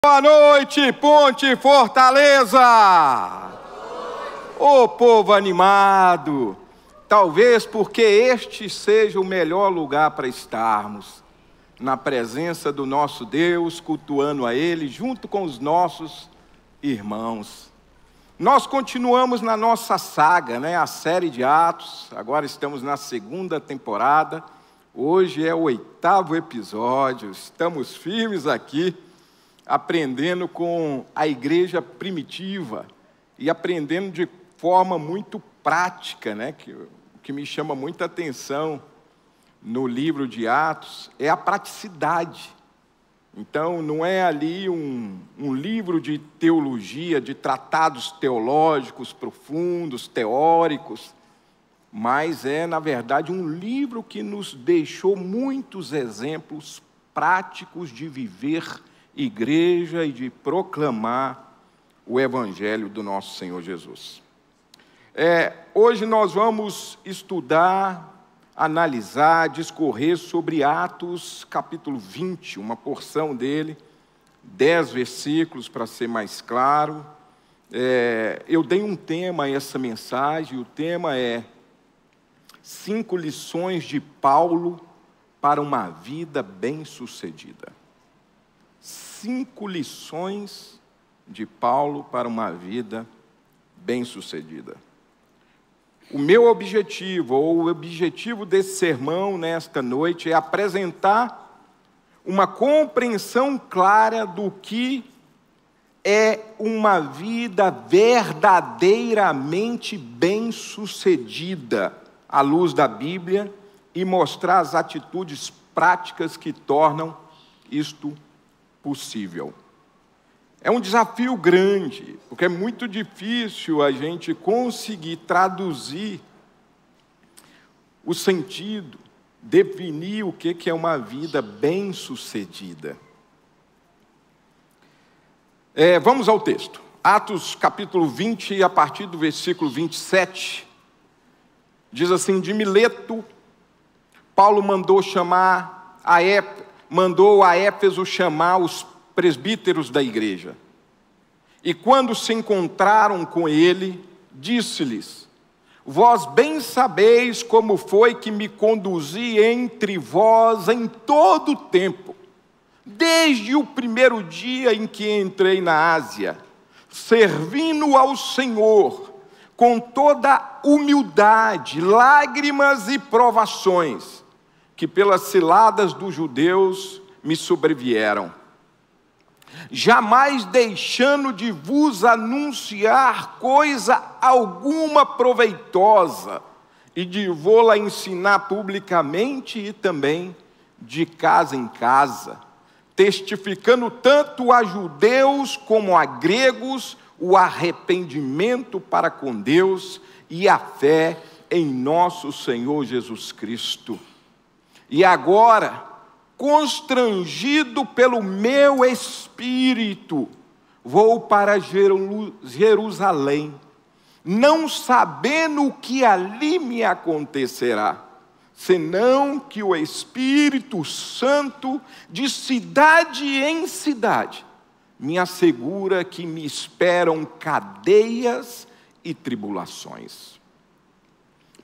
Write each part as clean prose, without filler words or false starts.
Boa noite, Ponte Fortaleza! Ô povo animado! Talvez porque este seja o melhor lugar para estarmos, na presença do nosso Deus, cultuando a Ele, junto com os nossos irmãos. Nós continuamos na nossa saga, a série de Atos, agora estamos na segunda temporada, hoje é o 8º episódio, estamos firmes aqui, aprendendo com a igreja primitiva e aprendendo de forma muito prática, que me chama muita atenção no livro de Atos, é a praticidade. Então, não é ali um livro de teologia, de tratados teológicos profundos, teóricos, mas é, na verdade, um livro que nos deixou muitos exemplos práticos de viver igreja e de proclamar o Evangelho do nosso Senhor Jesus. Hoje nós vamos estudar, analisar, discorrer sobre Atos capítulo 20, uma porção dele, 10 versículos para ser mais claro. Eu dei um tema a essa mensagem, o tema é 5 lições de Paulo para uma vida bem-sucedida. 5 lições de Paulo para uma vida bem-sucedida. O meu objetivo, ou o objetivo desse sermão nesta noite, é apresentar uma compreensão clara do que é uma vida verdadeiramente bem-sucedida, à luz da Bíblia, e mostrar as atitudes práticas que tornam isto possível. É um desafio grande, porque é muito difícil a gente conseguir traduzir o sentido, definir o que é uma vida bem-sucedida. Vamos ao texto. Atos capítulo 20, a partir do versículo 27, diz assim: de Mileto, Paulo mandou a Éfeso chamar os presbíteros da igreja. E quando se encontraram com ele, disse-lhes: vós bem sabeis como foi que me conduzi entre vós em todo o tempo, desde o primeiro dia em que entrei na Ásia, servindo ao Senhor com toda humildade, lágrimas e provações, que pelas ciladas dos judeus me sobrevieram, jamais deixando de vos anunciar coisa alguma proveitosa, e de vô-la ensinar publicamente e também de casa em casa, testificando tanto a judeus como a gregos o arrependimento para com Deus e a fé em nosso Senhor Jesus Cristo. E agora, constrangido pelo meu espírito, vou para Jerusalém, não sabendo o que ali me acontecerá, senão que o Espírito Santo, de cidade em cidade, me assegura que me esperam cadeias e tribulações.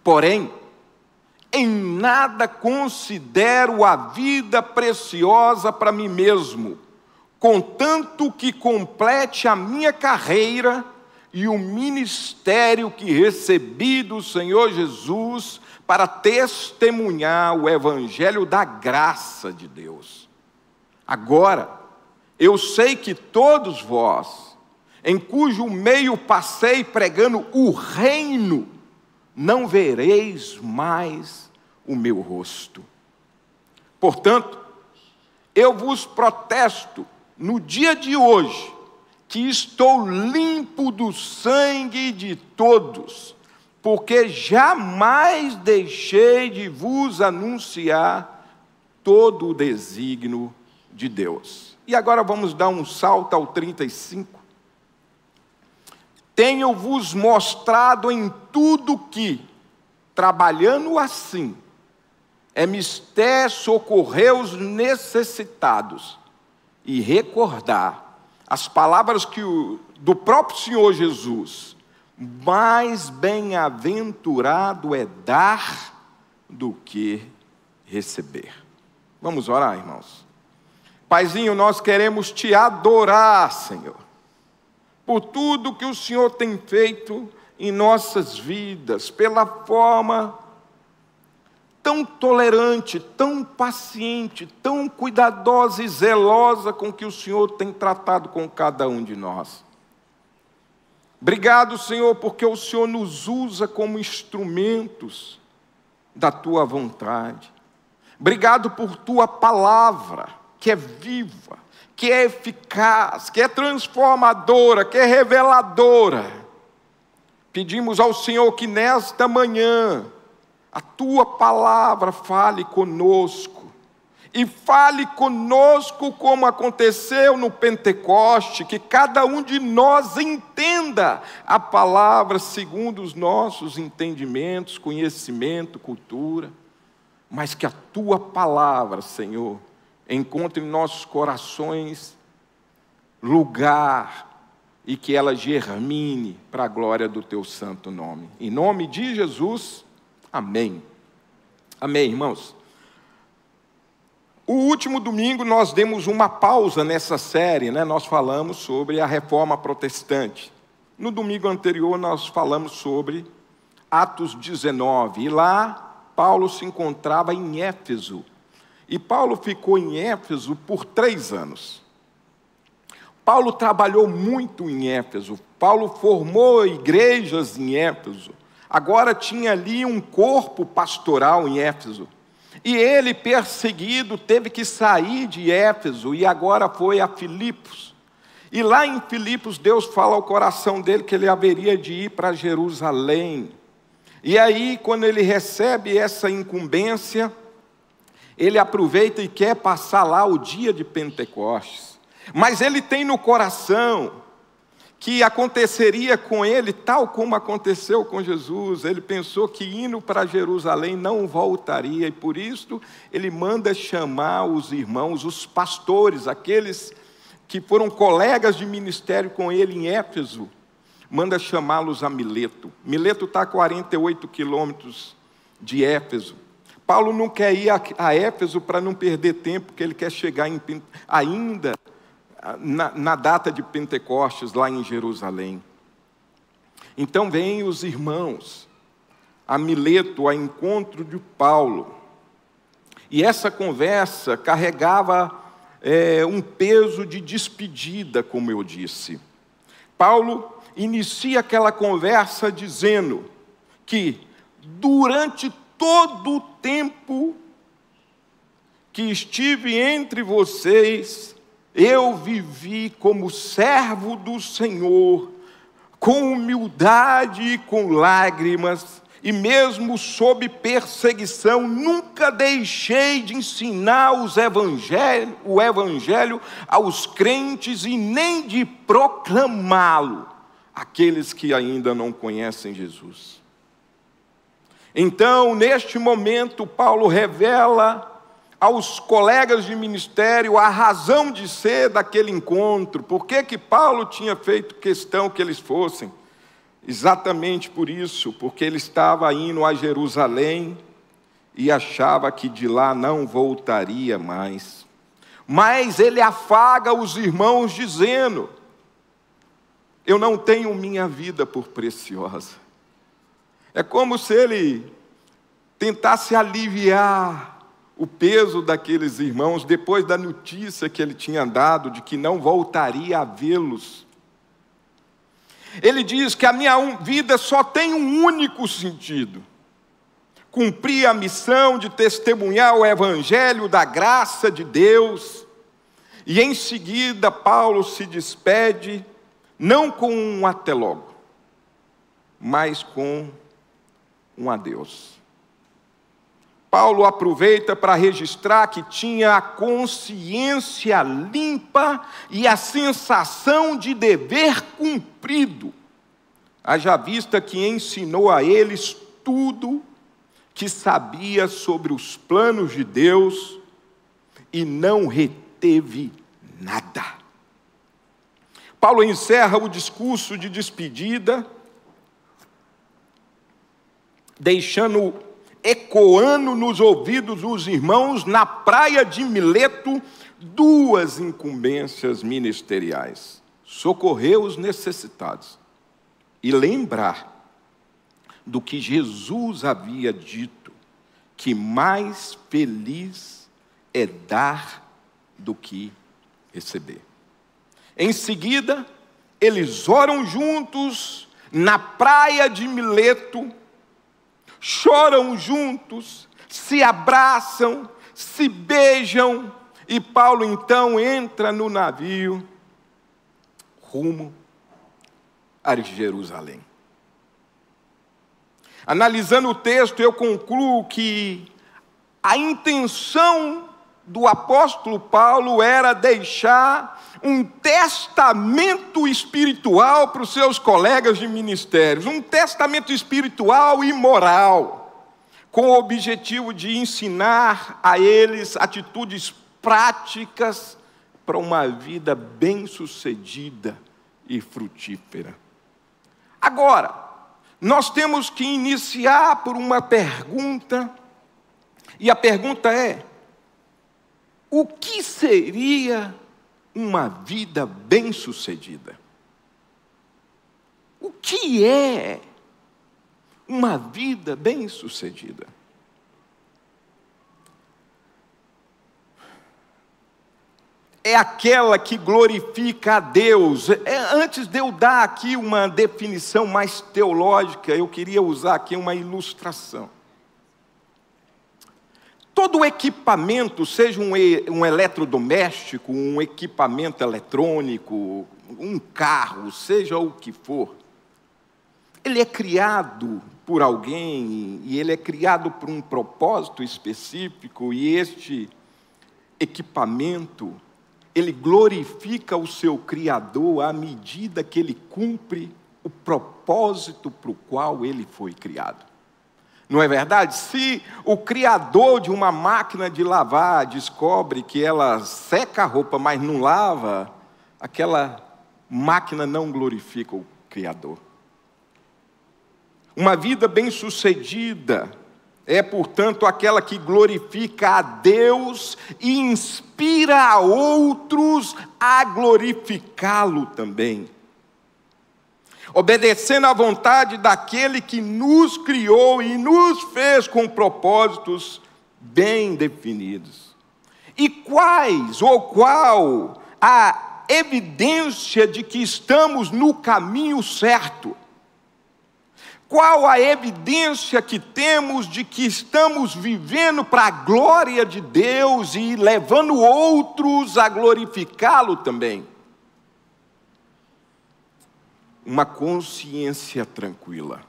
Porém, em nada considero a vida preciosa para mim mesmo, contanto que complete a minha carreira e o ministério que recebi do Senhor Jesus para testemunhar o Evangelho da graça de Deus. Agora, eu sei que todos vós, em cujo meio passei pregando o reino, não vereis mais o meu rosto. Portanto, eu vos protesto no dia de hoje, que estou limpo do sangue de todos, porque jamais deixei de vos anunciar todo o desígnio de Deus. E agora vamos dar um salto ao 35. Tenho-vos mostrado em tudo que, trabalhando assim, é mister socorrer os necessitados e recordar as palavras do próprio Senhor Jesus: mais bem-aventurado é dar do que receber. Vamos orar, irmãos. Paizinho, nós queremos te adorar, Senhor, por tudo que o Senhor tem feito em nossas vidas, pela forma tão tolerante, tão paciente, tão cuidadosa e zelosa com que o Senhor tem tratado com cada um de nós. Obrigado, Senhor, porque o Senhor nos usa como instrumentos da tua vontade. Obrigado por tua palavra, que é viva, que é eficaz, que é transformadora, que é reveladora. Pedimos ao Senhor que nesta manhã a tua palavra fale conosco, e fale conosco como aconteceu no Pentecoste, que cada um de nós entenda a palavra segundo os nossos entendimentos, conhecimento, cultura, mas que a tua palavra, Senhor, encontre em nossos corações lugar e que ela germine para a glória do teu santo nome. Em nome de Jesus, amém. Amém, irmãos. O último domingo nós demos uma pausa nessa série, né? Nós falamos sobre a Reforma Protestante. No domingo anterior nós falamos sobre Atos 19, e lá Paulo se encontrava em Éfeso. E Paulo ficou em Éfeso por 3 anos. Paulo trabalhou muito em Éfeso. Paulo formou igrejas em Éfeso. Agora tinha ali um corpo pastoral em Éfeso. E ele, perseguido, teve que sair de Éfeso e agora foi a Filipos. E lá em Filipos, Deus fala ao coração dele que ele haveria de ir para Jerusalém. E aí, quando ele recebe essa incumbência, ele aproveita e quer passar lá o dia de Pentecostes. Mas ele tem no coração que aconteceria com ele tal como aconteceu com Jesus. Ele pensou que indo para Jerusalém não voltaria, e por isso ele manda chamar os irmãos, os pastores, aqueles que foram colegas de ministério com ele em Éfeso, manda chamá-los a Mileto. Mileto está a 48 quilômetros de Éfeso. Paulo não quer ir a Éfeso para não perder tempo, porque ele quer chegar ainda na data de Pentecostes, lá em Jerusalém. Então vêm os irmãos a Mileto, a encontro de Paulo. E essa conversa carregava um peso de despedida, como eu disse. Paulo inicia aquela conversa dizendo que durante todo o tempo que estive entre vocês, eu vivi como servo do Senhor, com humildade e com lágrimas, e mesmo sob perseguição, nunca deixei de ensinar o Evangelho aos crentes e nem de proclamá-lo àqueles que ainda não conhecem Jesus. Então, neste momento, Paulo revela aos colegas de ministério a razão de ser daquele encontro. Por que Paulo tinha feito questão que eles fossem? Exatamente por isso, porque ele estava indo a Jerusalém e achava que de lá não voltaria mais. Mas ele afaga os irmãos dizendo: eu não tenho minha vida por preciosa. É como se ele tentasse aliviar o peso daqueles irmãos, depois da notícia que ele tinha dado de que não voltaria a vê-los. Ele diz que a minha vida só tem um único sentido: cumprir a missão de testemunhar o Evangelho da graça de Deus. E em seguida Paulo se despede, não com um até logo, mas com um adeus. Paulo aproveita para registrar que tinha a consciência limpa e a sensação de dever cumprido, haja vista que ensinou a eles tudo que sabia sobre os planos de Deus e não reteve nada. Paulo encerra o discurso de despedida, deixando, ecoando nos ouvidos dos irmãos, na praia de Mileto, duas incumbências ministeriais: socorrer os necessitados e lembrar do que Jesus havia dito, que mais feliz é dar do que receber. Em seguida, eles oram juntos na praia de Mileto, choram juntos, se abraçam, se beijam, e Paulo então entra no navio rumo a Jerusalém. Analisando o texto, eu concluo que a intenção do apóstolo Paulo era deixar um testamento espiritual para os seus colegas de ministérios, um testamento espiritual e moral, com o objetivo de ensinar a eles atitudes práticas para uma vida bem-sucedida e frutífera. Agora, nós temos que iniciar por uma pergunta, e a pergunta é: o que seria uma vida bem-sucedida? O que é uma vida bem-sucedida? É aquela que glorifica a Deus. Antes de eu dar aqui uma definição mais teológica, eu queria usar aqui uma ilustração. Todo equipamento, seja um eletrodoméstico, um equipamento eletrônico, um carro, seja o que for, ele é criado por alguém, e ele é criado por um propósito específico, e este equipamento, ele glorifica o seu Criador à medida que ele cumpre o propósito para o qual ele foi criado. Não é verdade? Se o criador de uma máquina de lavar descobre que ela seca a roupa, mas não lava, aquela máquina não glorifica o Criador. Uma vida bem-sucedida é, portanto, aquela que glorifica a Deus e inspira a outros a glorificá-lo também, obedecendo à vontade daquele que nos criou e nos fez com propósitos bem definidos. E qual a evidência de que estamos no caminho certo? Qual a evidência que temos de que estamos vivendo para a glória de Deus e levando outros a glorificá-lo também? Uma consciência tranquila.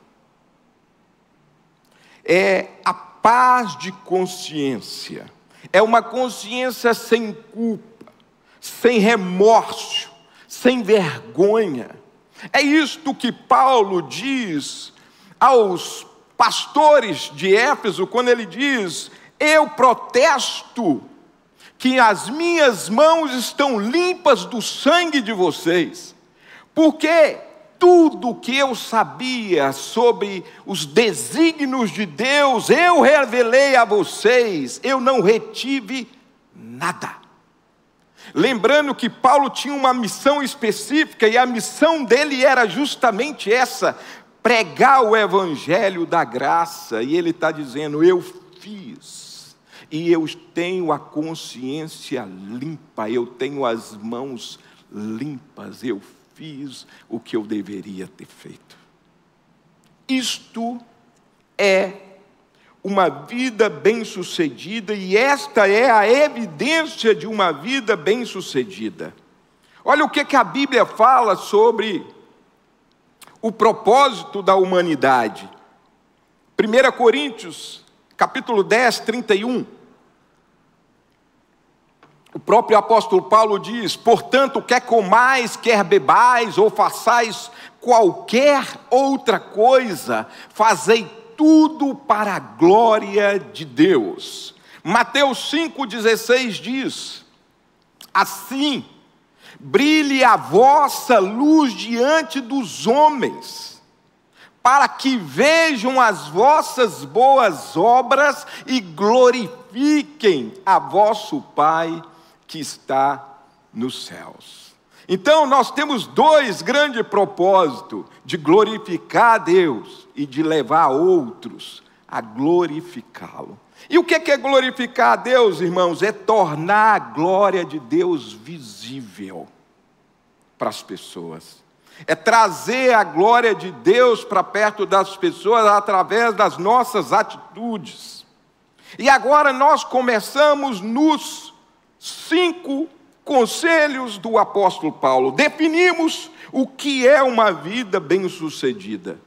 É a paz de consciência. É uma consciência sem culpa, sem remorso, sem vergonha. É isto que Paulo diz aos pastores de Éfeso, quando ele diz: eu protesto que as minhas mãos estão limpas do sangue de vocês, porque tudo que eu sabia sobre os desígnios de Deus, eu revelei a vocês, eu não retive nada. Lembrando que Paulo tinha uma missão específica, e a missão dele era justamente essa: pregar o evangelho da graça. E ele está dizendo: eu fiz, e eu tenho a consciência limpa, eu tenho as mãos limpas, eu fiz o que eu deveria ter feito. Isto é uma vida bem-sucedida, e esta é a evidência de uma vida bem-sucedida. Olha o que a Bíblia fala sobre o propósito da humanidade. 1 Coríntios, capítulo 10, 31. O próprio apóstolo Paulo diz: portanto, quer comais, quer bebais, ou façais qualquer outra coisa, fazei tudo para a glória de Deus. Mateus 5,16 diz: assim, brilhe a vossa luz diante dos homens, para que vejam as vossas boas obras e glorifiquem a vosso Pai que está nos céus. Então nós temos dois grandes propósitos: de glorificar a Deus e de levar outros a glorificá-lo. E o que é glorificar a Deus, irmãos? É tornar a glória de Deus visível para as pessoas. É trazer a glória de Deus para perto das pessoas através das nossas atitudes. E agora nós começamos nos 5 conselhos do apóstolo Paulo. Definimos o que é uma vida bem-sucedida.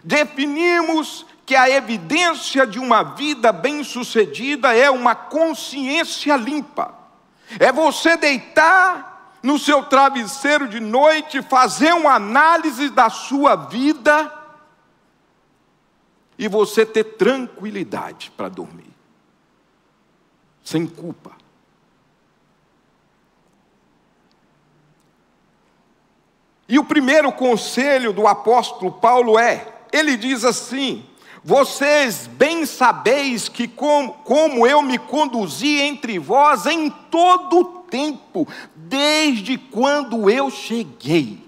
Definimos que a evidência de uma vida bem-sucedida é uma consciência limpa. É você deitar no seu travesseiro de noite, fazer uma análise da sua vida e você ter tranquilidade para dormir, sem culpa. E o primeiro conselho do apóstolo Paulo ele diz assim: vocês bem sabeis que como eu me conduzi entre vós em todo o tempo, desde quando eu cheguei.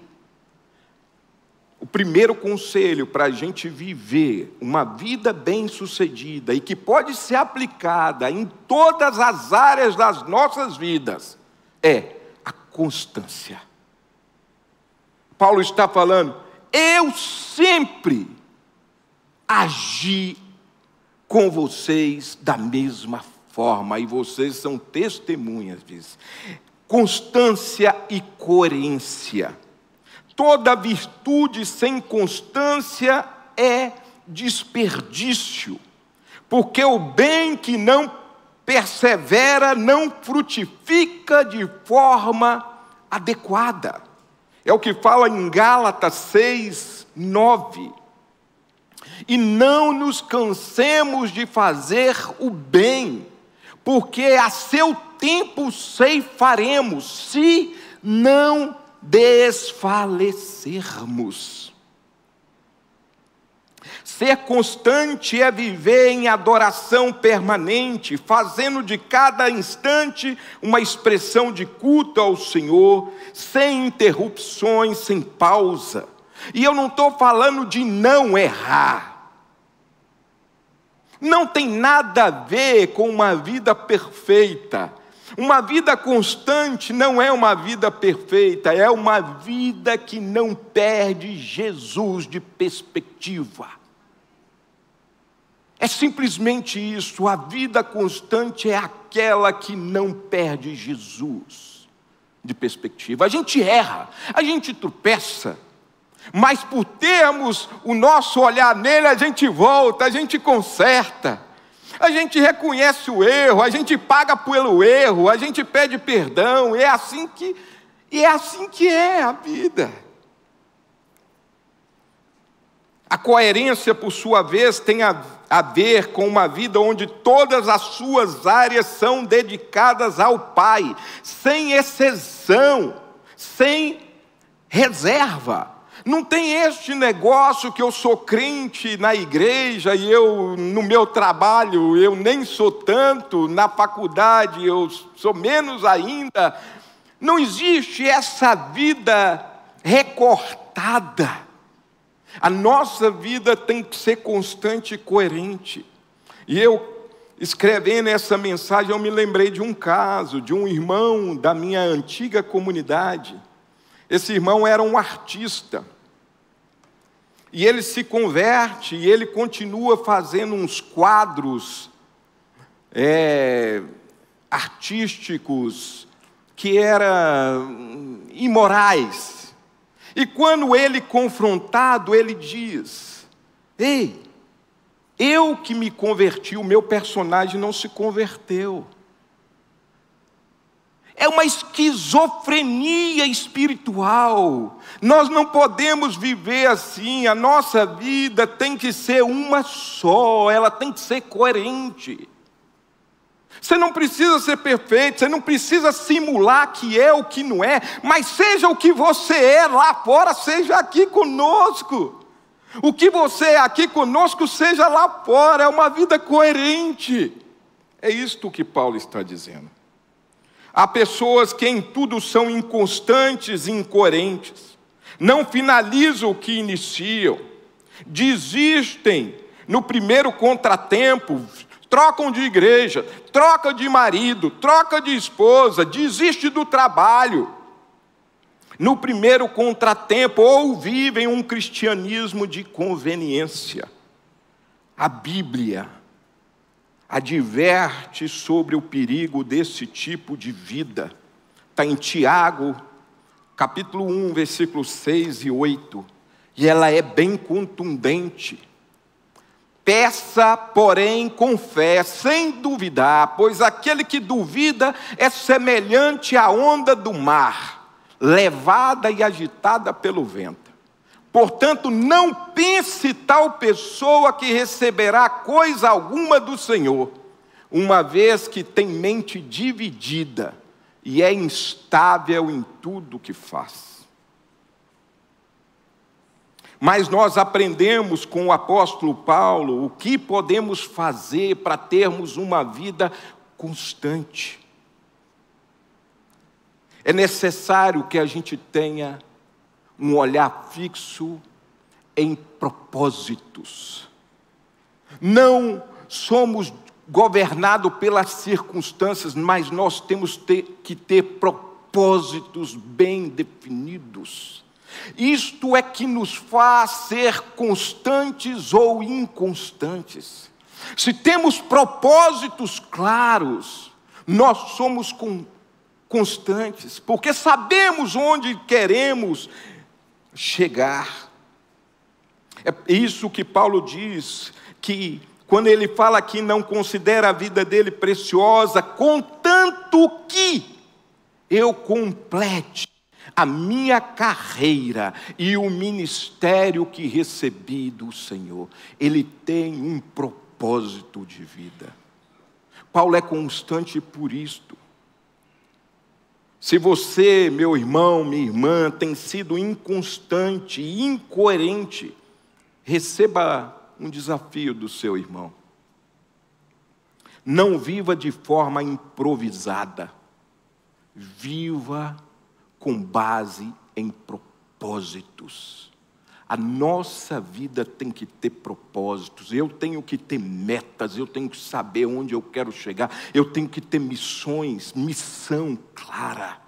O primeiro conselho para a gente viver uma vida bem-sucedida e que pode ser aplicada em todas as áreas das nossas vidas é a constância. Paulo está falando: eu sempre agi com vocês da mesma forma, e vocês são testemunhas disso. Constância e coerência. Toda virtude sem constância é desperdício, porque o bem que não persevera não frutifica de forma adequada. É o que fala em Gálatas 6:9. E não nos cansemos de fazer o bem, porque a seu tempo ceifaremos, se não desfalecermos. Ser constante é viver em adoração permanente, fazendo de cada instante uma expressão de culto ao Senhor, sem interrupções, sem pausa. E eu não estou falando de não errar. Não tem nada a ver com uma vida perfeita. Uma vida constante não é uma vida perfeita, é uma vida que não perde Jesus de perspectiva. É simplesmente isso. A vida constante é aquela que não perde Jesus de perspectiva. A gente erra, a gente tropeça, mas por termos o nosso olhar nele, a gente volta, a gente conserta, a gente reconhece o erro, a gente paga pelo erro, a gente pede perdão. É assim que é a vida. A coerência, por sua vez, tem a ver com uma vida onde todas as suas áreas são dedicadas ao Pai, sem exceção, sem reserva. Não tem este negócio que eu sou crente na igreja e eu, no meu trabalho, eu nem sou tanto, na faculdade eu sou menos ainda. Não existe essa vida recortada. A nossa vida tem que ser constante e coerente. E eu, escrevendo essa mensagem, eu me lembrei de um caso, de um irmão da minha antiga comunidade. Esse irmão era um artista. E ele se converte e ele continua fazendo uns quadros artísticos que eram imorais. E quando ele confrontado, ele diz: ei, eu que me converti, o meu personagem não se converteu. É uma esquizofrenia espiritual. Nós não podemos viver assim. A nossa vida tem que ser uma só. Ela tem que ser coerente. Você não precisa ser perfeito, você não precisa simular que é o que não é, mas seja o que você é lá fora, seja aqui conosco. O que você é aqui conosco, seja lá fora, é uma vida coerente. É isto que Paulo está dizendo. Há pessoas que em tudo são inconstantes e incoerentes, não finalizam o que iniciam, desistem no primeiro contratempo, trocam de igreja, troca de marido, troca de esposa, desiste do trabalho no primeiro contratempo, ou vivem um cristianismo de conveniência. A Bíblia adverte sobre o perigo desse tipo de vida. Está em Tiago, capítulo 1, versículos 6 e 8, e ela é bem contundente. Peça, porém, com fé, sem duvidar, pois aquele que duvida é semelhante à onda do mar, levada e agitada pelo vento. Portanto, não pense tal pessoa que receberá coisa alguma do Senhor, uma vez que tem mente dividida e é instável em tudo que faz. Mas nós aprendemos com o apóstolo Paulo o que podemos fazer para termos uma vida constante. É necessário que a gente tenha um olhar fixo em propósitos. Não somos governados pelas circunstâncias, mas nós temos que ter propósitos bem definidos. Isto é que nos faz ser constantes ou inconstantes. Se temos propósitos claros, nós somos constantes, porque sabemos onde queremos chegar. É isso que Paulo diz, que quando ele fala que não considera a vida dele preciosa, contanto que eu complete a minha carreira e o ministério que recebi do Senhor. Ele tem um propósito de vida. Paulo é constante por isto. Se você, meu irmão, minha irmã, tem sido inconstante e incoerente, receba um desafio do seu irmão. Não viva de forma improvisada. Viva com base em propósitos. A nossa vida tem que ter propósitos. Eu tenho que ter metas, eu tenho que saber onde eu quero chegar, eu tenho que ter missão clara.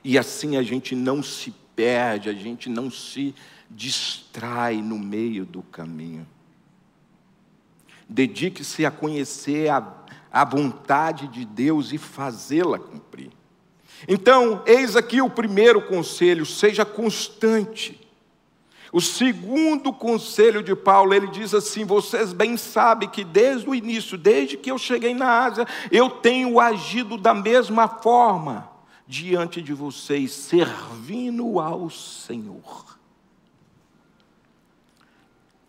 E assim a gente não se perde, a gente não se distrai no meio do caminho. Dedique-se a conhecer a vontade de Deus e fazê-la cumprir. Então, eis aqui o primeiro conselho: seja constante. O segundo conselho de Paulo, ele diz assim: vocês bem sabem que desde o início, desde que eu cheguei na Ásia, eu tenho agido da mesma forma diante de vocês, servindo ao Senhor.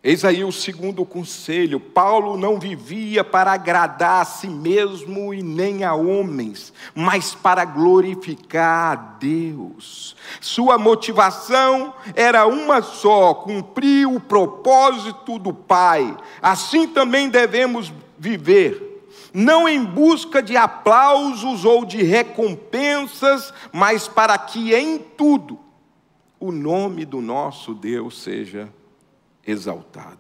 Eis aí o segundo conselho. Paulo não vivia para agradar a si mesmo e nem a homens, mas para glorificar a Deus. Sua motivação era uma só: cumprir o propósito do Pai. Assim também devemos viver, não em busca de aplausos ou de recompensas, mas para que em tudo o nome do nosso Deus seja exaltado.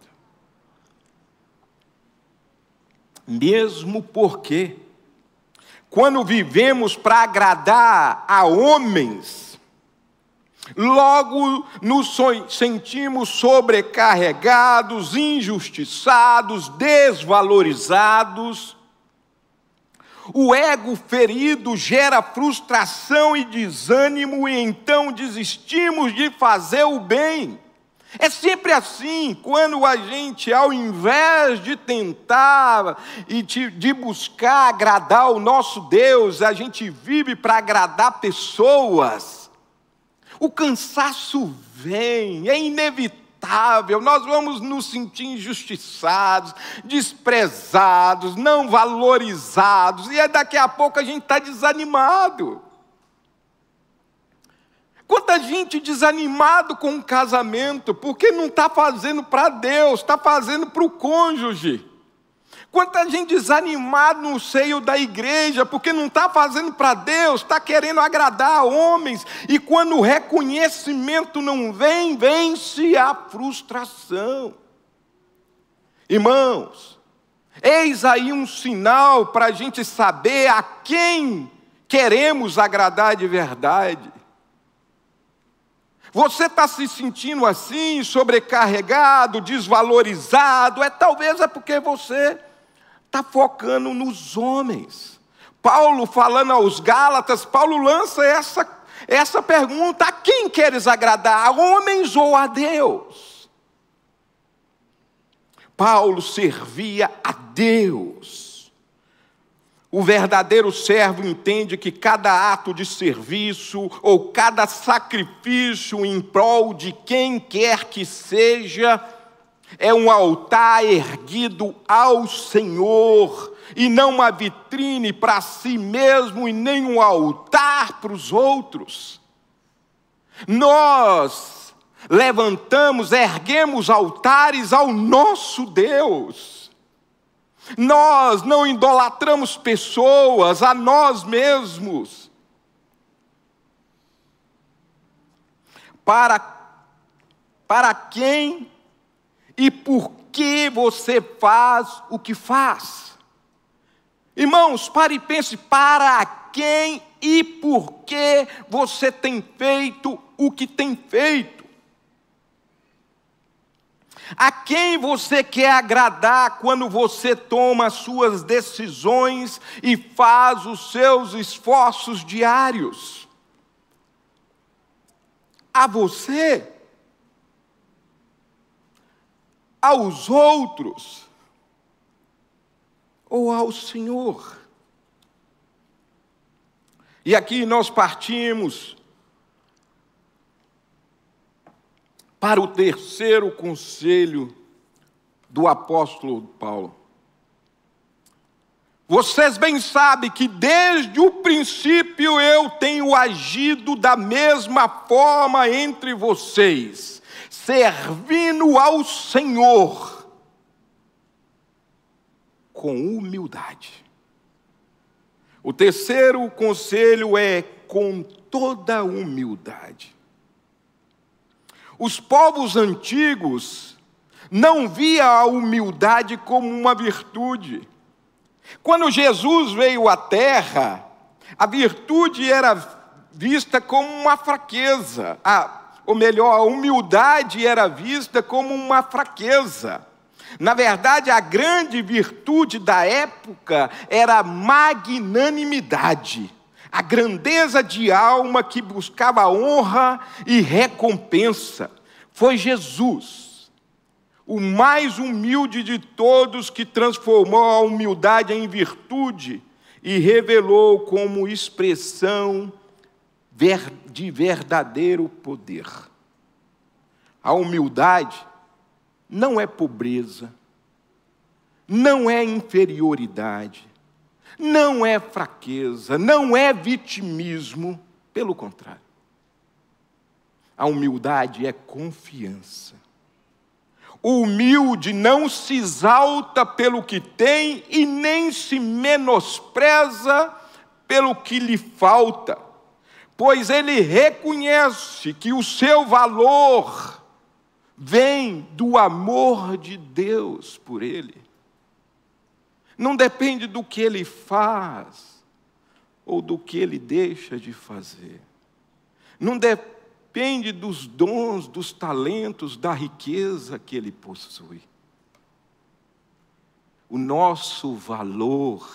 Mesmo porque, quando vivemos para agradar a homens, logo nos sentimos sobrecarregados, injustiçados, desvalorizados. O ego ferido gera frustração e desânimo, e então desistimos de fazer o bem. É sempre assim, quando a gente, ao invés de tentar e de buscar agradar o nosso Deus, a gente vive para agradar pessoas. O cansaço vem, é inevitável. insuportável, nós vamos nos sentir injustiçados, desprezados, não valorizados, e daqui a pouco a gente está desanimado. Quanta gente desanimado com o casamento, porque não está fazendo para Deus, está fazendo para o cônjuge. Quanta gente desanimada no seio da igreja, porque não está fazendo para Deus, está querendo agradar homens, e quando o reconhecimento não vem, vence a frustração. Irmãos, eis aí um sinal para a gente saber a quem queremos agradar de verdade. Você está se sentindo assim, sobrecarregado, desvalorizado, talvez é porque você está focando nos homens. Paulo, falando aos Gálatas, Paulo lança essa pergunta: a quem queres agradar, a homens ou a Deus? Paulo servia a Deus. O verdadeiro servo entende que cada ato de serviço ou cada sacrifício em prol de quem quer que seja é um altar erguido ao Senhor, e não uma vitrine para si mesmo e nem um altar para os outros. Nós levantamos, erguemos altares ao nosso Deus. Nós não idolatramos pessoas, a nós mesmos. Para quem e por que você faz o que faz? Irmãos, pare e pense: para quem e por que você tem feito o que tem feito? A quem você quer agradar quando você toma as suas decisões e faz os seus esforços diários? A você? Aos outros? Ou ao Senhor? E aqui nós partimos para o terceiro conselho do apóstolo Paulo. Vocês bem sabem que desde o princípio eu tenho agido da mesma forma entre vocês, servindo ao Senhor com humildade. O terceiro conselho é com toda humildade. Os povos antigos não viam a humildade como uma virtude. Quando Jesus veio à terra, a virtude era vista como uma fraqueza. Ou melhor, a humildade era vista como uma fraqueza. Na verdade, a grande virtude da época era a magnanimidade. A grandeza de alma que buscava honra e recompensa. Foi Jesus, o mais humilde de todos, que transformou a humildade em virtude e revelou como expressão de verdadeiro poder. A humildade não é pobreza, não é inferioridade, não é fraqueza, não é vitimismo, pelo contrário. A humildade é confiança. O humilde não se exalta pelo que tem e nem se menospreza pelo que lhe falta, pois ele reconhece que o seu valor vem do amor de Deus por ele. Não depende do que ele faz ou do que ele deixa de fazer. Não depende dos dons, dos talentos, da riqueza que ele possui. O nosso valor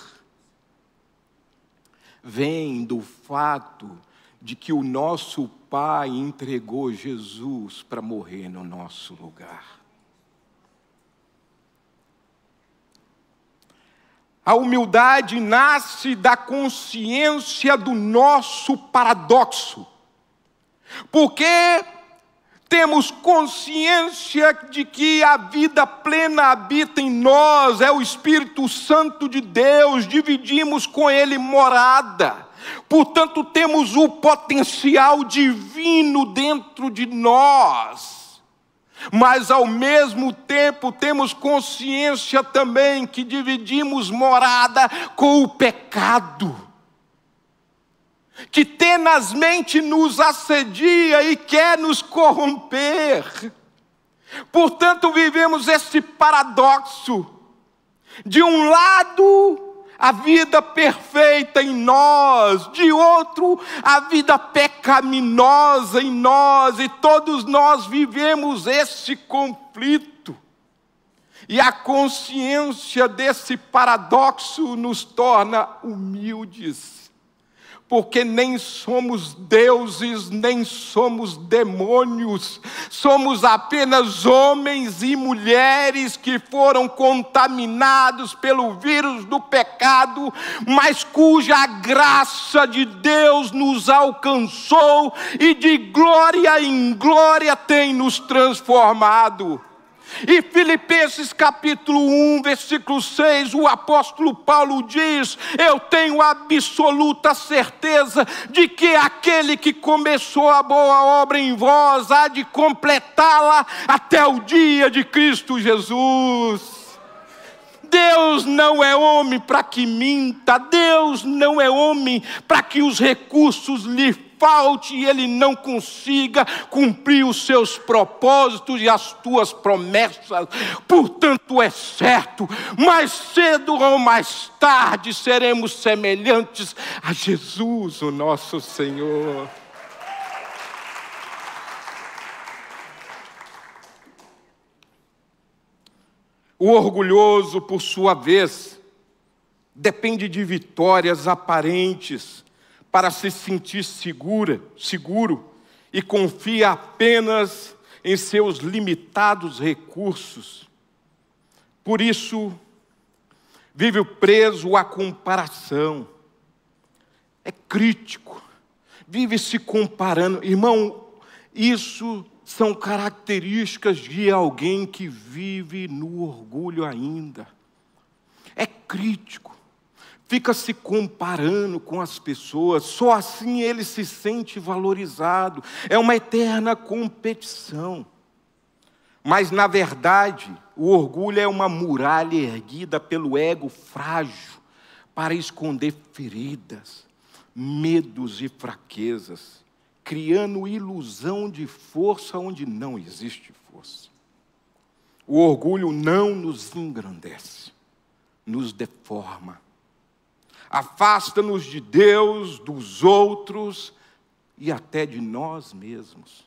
vem do fato de que o nosso Pai entregou Jesus para morrer no nosso lugar. A humildade nasce da consciência do nosso paradoxo. Porque Temos consciência de que a vida plena habita em nós, é o Espírito Santo de Deus, dividimos com Ele morada. Portanto, temos o potencial divino dentro de nós. Mas, ao mesmo tempo, temos consciência também que dividimos morada com o pecado, que tenazmente nos assedia e quer nos corromper. Portanto, vivemos esse paradoxo. De um lado, a vida perfeita em nós, de outro, a vida pecaminosa em nós, e todos nós vivemos esse conflito. E a consciência desse paradoxo nos torna humildes, porque nem somos deuses, nem somos demônios, somos apenas homens e mulheres que foram contaminados pelo vírus do pecado, mas cuja graça de Deus nos alcançou e de glória em glória tem nos transformado. E Filipenses capítulo 1, versículo 6, o apóstolo Paulo diz: eu tenho absoluta certeza de que aquele que começou a boa obra em vós há de completá-la até o dia de Cristo Jesus. Deus não é homem para que minta, Deus não é homem para que os recursos lhe falte e Ele não consiga cumprir os seus propósitos e as tuas promessas. Portanto, é certo, mais cedo ou mais tarde seremos semelhantes a Jesus, o nosso Senhor. O orgulhoso, por sua vez, depende de vitórias aparentes para se sentir seguro, e confia apenas em seus limitados recursos. Por isso, vive preso à comparação, é crítico, vive se comparando. Irmão, isso são características de alguém que vive no orgulho ainda. É crítico. Fica se comparando com as pessoas, só assim ele se sente valorizado. É uma eterna competição. Mas, na verdade, o orgulho é uma muralha erguida pelo ego frágil para esconder feridas, medos e fraquezas, criando ilusão de força onde não existe força. O orgulho não nos engrandece, nos deforma. Afasta-nos de Deus, dos outros e até de nós mesmos.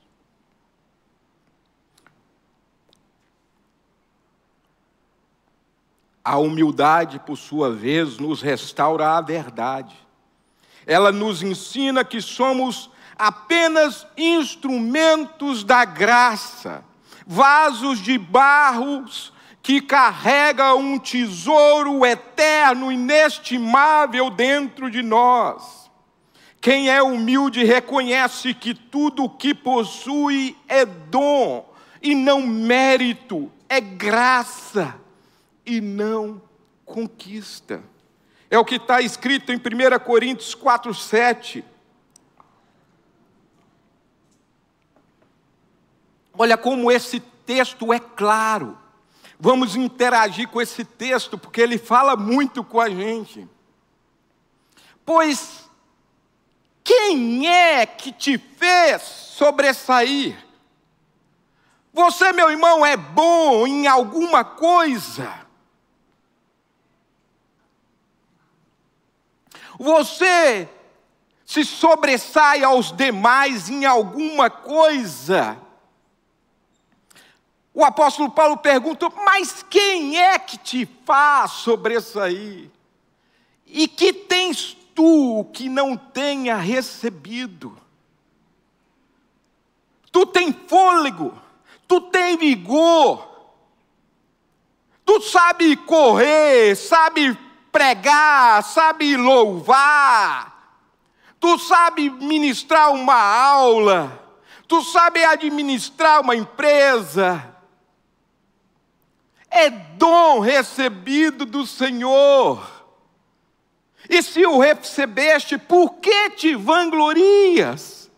A humildade, por sua vez, nos restaura a verdade. Ela nos ensina que somos apenas instrumentos da graça, vasos de barros que carrega um tesouro eterno, inestimável dentro de nós. Quem é humilde reconhece que tudo o que possui é dom e não mérito, é graça e não conquista. É o que está escrito em 1 Coríntios 4:7. Olha como esse texto é claro. Vamos interagir com esse texto, porque ele fala muito com a gente. Pois, quem é que te fez sobressair? Você, meu irmão, é bom em alguma coisa? Você se sobressai aos demais em alguma coisa? O apóstolo Paulo pergunta: mas quem é que te faz sobressair? E que tens tu que não tenha recebido? Tu tem fôlego, tu tem vigor, tu sabe correr, sabe pregar, sabe louvar, tu sabe ministrar uma aula, Tu sabe administrar uma empresa. É dom recebido do Senhor. E se o recebeste, por que te vanglorias?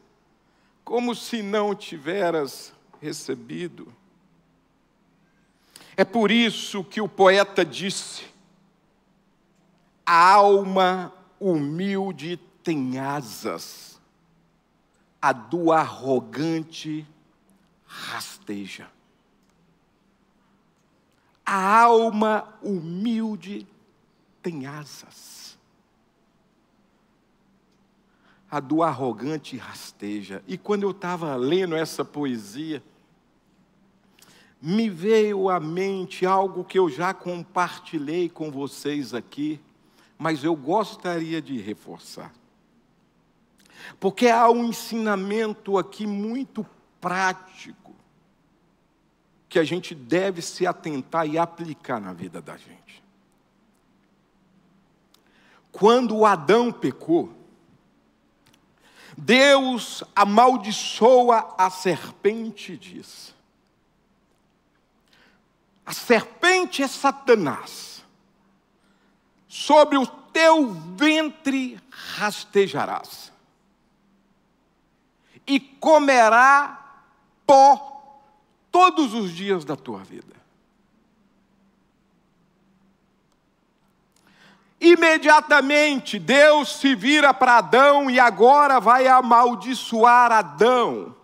Como se não tiveras recebido. É por isso que o poeta disse: a alma humilde tem asas, a do arrogante rasteja. A alma humilde tem asas, a do arrogante rasteja. E quando eu estava lendo essa poesia, me veio à mente algo que eu já compartilhei com vocês aqui, mas eu gostaria de reforçar. Porque há um ensinamento aqui muito prático, que a gente deve se atentar e aplicar na vida da gente. Quando Adão pecou, Deus amaldiçoa a serpente e diz: a serpente é Satanás, sobre o teu ventre rastejarás, e comerá pó todos os dias da tua vida. Imediatamente Deus se vira para Adão e agora vai amaldiçoar Adão.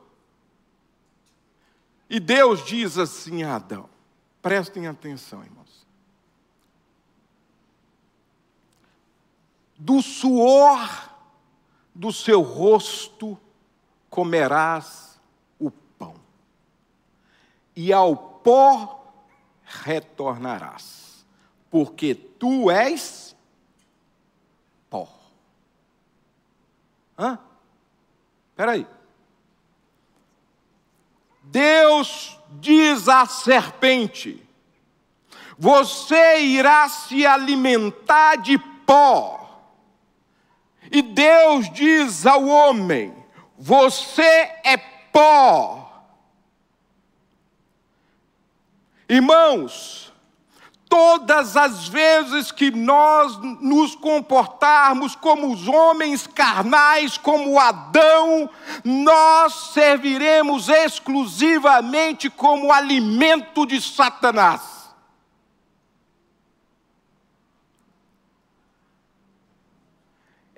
E Deus diz assim a Adão, prestem atenção, irmãos: do suor do seu rosto comerás o pão, e ao pó retornarás, porque tu és pó. Espera aí. Deus diz à serpente: você irá se alimentar de pó. E Deus diz ao homem: você é pó. Irmãos, todas as vezes que nós nos comportarmos como os homens carnais, como Adão, nós serviremos exclusivamente como alimento de Satanás.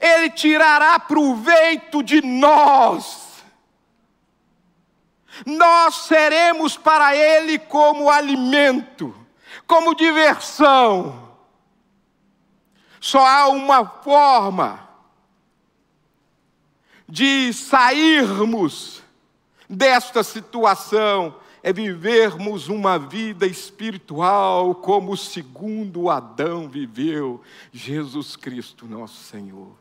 Ele tirará proveito de nós. Nós seremos para ele como alimento, como diversão. Só há uma forma de sairmos desta situação, é vivermos uma vida espiritual como o segundo Adão viveu, Jesus Cristo nosso Senhor.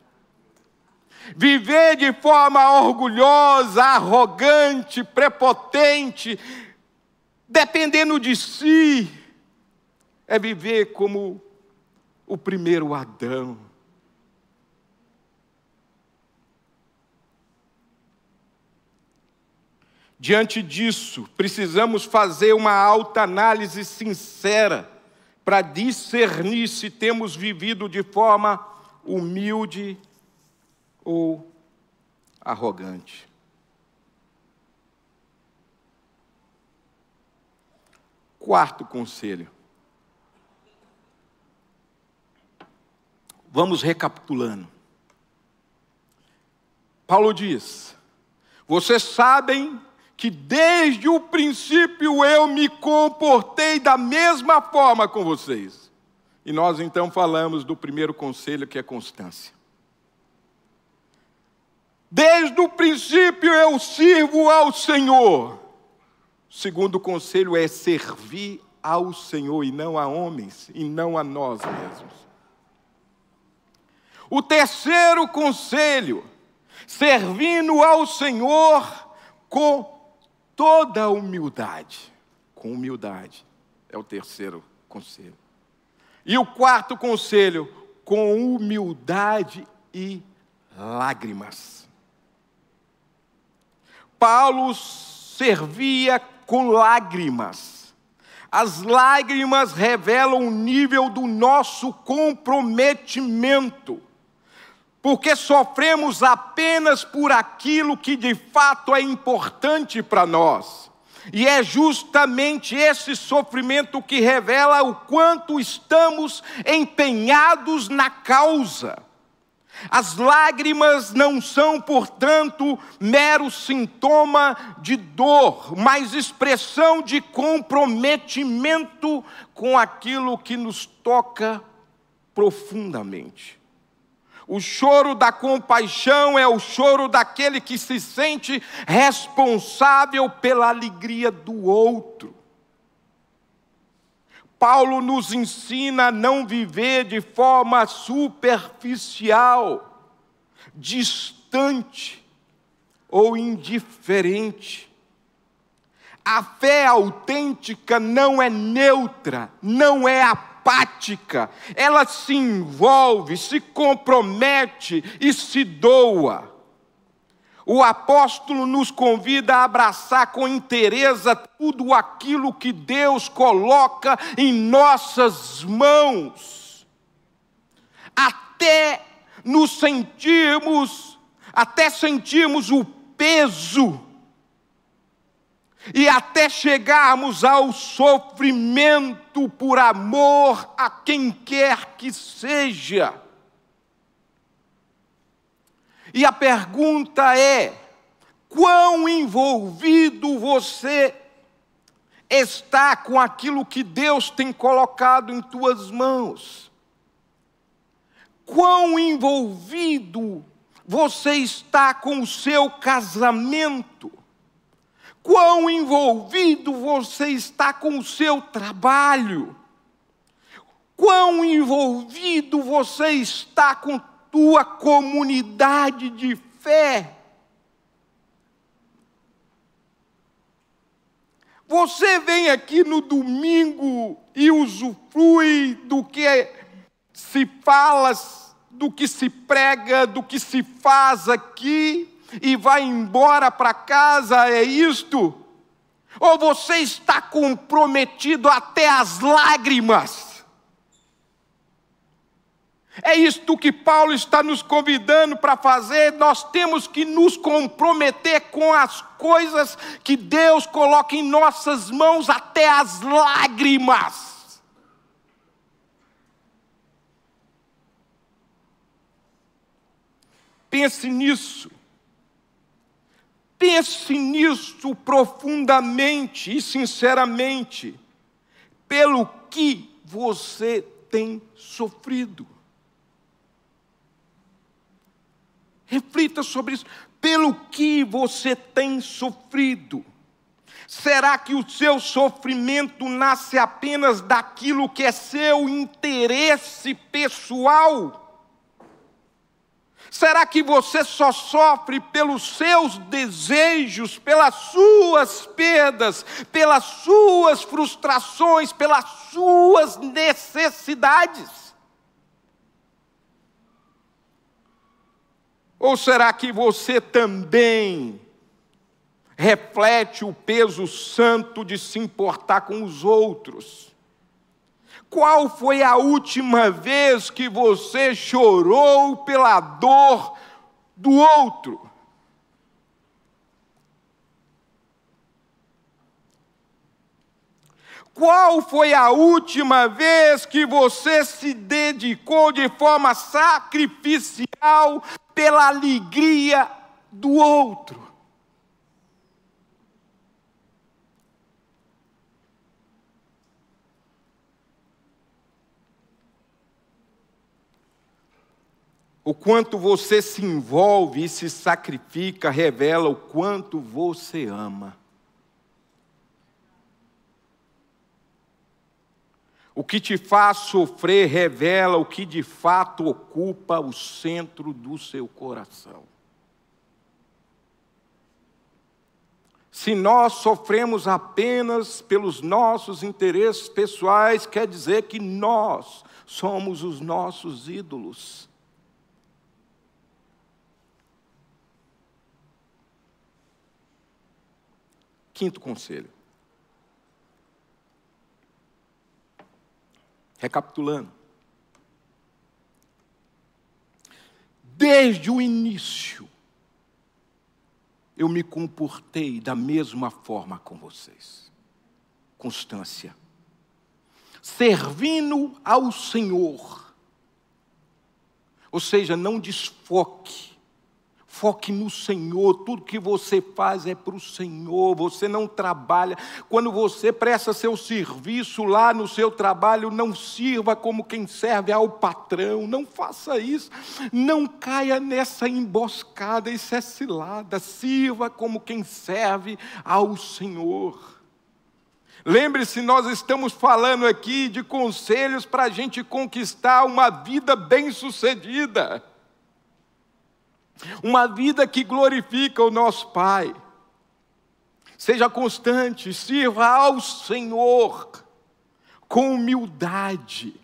Viver de forma orgulhosa, arrogante, prepotente, dependendo de si, é viver como o primeiro Adão. Diante disso, precisamos fazer uma autoanálise sincera para discernir se temos vivido de forma humilde ou arrogante. Quarto conselho. Vamos recapitulando. Paulo diz: vocês sabem que desde o princípio eu me comportei da mesma forma com vocês. E nós então falamos do primeiro conselho, que é constância. Desde o princípio eu sirvo ao Senhor. O segundo conselho é servir ao Senhor e não a homens, e não a nós mesmos. O terceiro conselho, servindo ao Senhor com toda a humildade. Com humildade é o terceiro conselho. E o quarto conselho, com humildade e lágrimas. Paulo servia com lágrimas. As lágrimas revelam o nível do nosso comprometimento, porque sofremos apenas por aquilo que de fato é importante para nós. E é justamente esse sofrimento que revela o quanto estamos empenhados na causa. As lágrimas não são, portanto, mero sintoma de dor, mas expressão de comprometimento com aquilo que nos toca profundamente. O choro da compaixão é o choro daquele que se sente responsável pela alegria do outro. Paulo nos ensina a não viver de forma superficial, distante ou indiferente. A fé autêntica não é neutra, não é apática. Ela se envolve, se compromete e se doa. O apóstolo nos convida a abraçar com inteireza tudo aquilo que Deus coloca em nossas mãos, até sentirmos o peso e até chegarmos ao sofrimento por amor a quem quer que seja. E a pergunta é: quão envolvido você está com aquilo que Deus tem colocado em tuas mãos? Quão envolvido você está com o seu casamento? Quão envolvido você está com o seu trabalho? Quão envolvido você está com tua comunidade de fé? Você vem aqui no domingo e usufrui do que se fala, do que se prega, do que se faz aqui e vai embora para casa, é isto? Ou você está comprometido até as lágrimas? É isto que Paulo está nos convidando para fazer. Nós temos que nos comprometer com as coisas que Deus coloca em nossas mãos até as lágrimas. Pense nisso. Pense nisso profundamente e sinceramente, pelo que você tem sofrido. Reflita sobre isso. Pelo que você tem sofrido? Será que o seu sofrimento nasce apenas daquilo que é seu interesse pessoal? Será que você só sofre pelos seus desejos, pelas suas perdas, pelas suas frustrações, pelas suas necessidades? Ou será que você também reflete o peso santo de se importar com os outros? Qual foi a última vez que você chorou pela dor do outro? Qual foi a última vez que você se dedicou de forma sacrificial pela alegria do outro? O quanto você se envolve e se sacrifica revela o quanto você ama. O que te faz sofrer revela o que de fato ocupa o centro do seu coração. Se nós sofremos apenas pelos nossos interesses pessoais, quer dizer que nós somos os nossos ídolos. Quinto conselho. Recapitulando. Desde o início, eu me comportei da mesma forma com vocês. Constância. Servindo ao Senhor. Ou seja, não desfoque. Foque no Senhor, tudo que você faz é para o Senhor, você não trabalha. Quando você presta seu serviço lá no seu trabalho, não sirva como quem serve ao patrão, não faça isso. Não caia nessa emboscada, isso é cilada. Sirva como quem serve ao Senhor. Lembre-se, nós estamos falando aqui de conselhos para a gente conquistar uma vida bem-sucedida. Uma vida que glorifica o nosso Pai. Seja constante, sirva ao Senhor com humildade,